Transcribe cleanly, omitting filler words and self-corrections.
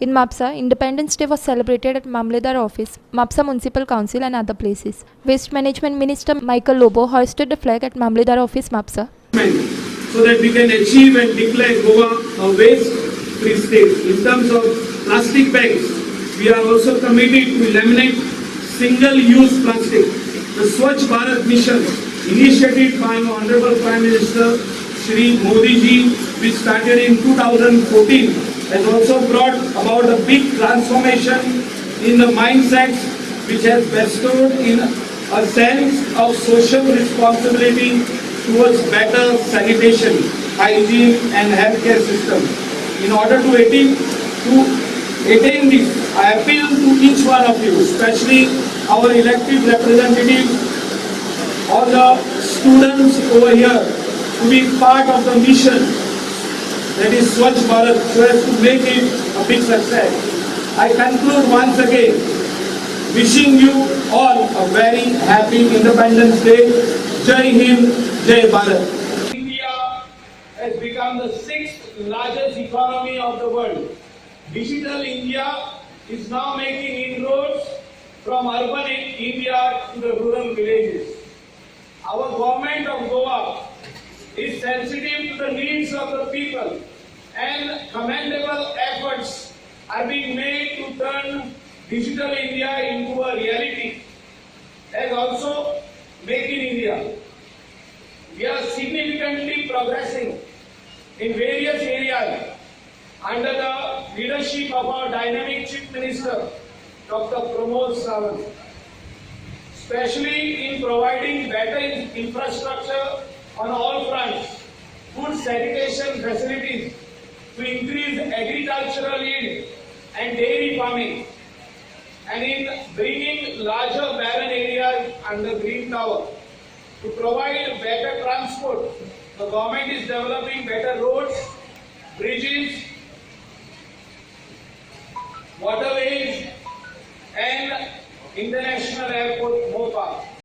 In Mapusa, Independence Day was celebrated at Mamledar Office, Mapusa Municipal Council and other places. Waste Management Minister Michael Lobo hoisted the flag at Mamledar Office, Mapusa. So that we can achieve and declare Goa a waste-free state. In terms of plastic bags, we are also committed to eliminate single-use plastic. The Swachh Bharat mission, initiated by Honorable Prime Minister Shri Modi ji, which started in 2014, has also brought about a big transformation in the mindset, which has bestowed in a sense of social responsibility towards better sanitation, hygiene and healthcare system. In order to attain this, I appeal to each one of you, especially our elected representatives, all the students over here, to be part of the mission that is Swachh Bharat, so as to make it a big success. I conclude once again wishing you all a very happy Independence Day. Jai Hind, Jai Bharat. India has become the 6th largest economy of the world. Digital India is now making inroads from urban India to the rural villages. Our government of Goa is sensitive to the needs of the people, and commendable efforts are being made to turn Digital India into a reality, as also Make in India. We are significantly progressing in various areas under the leadership of our dynamic Chief Minister, Dr. Pramod Sawant, especially in providing better infrastructure on all fronts, good sanitation facilities to increase agricultural yield and dairy farming, and in bringing larger barren areas under Green Tower. To provide better transport, the government is developing better roads, bridges, waterways and international airport more fast.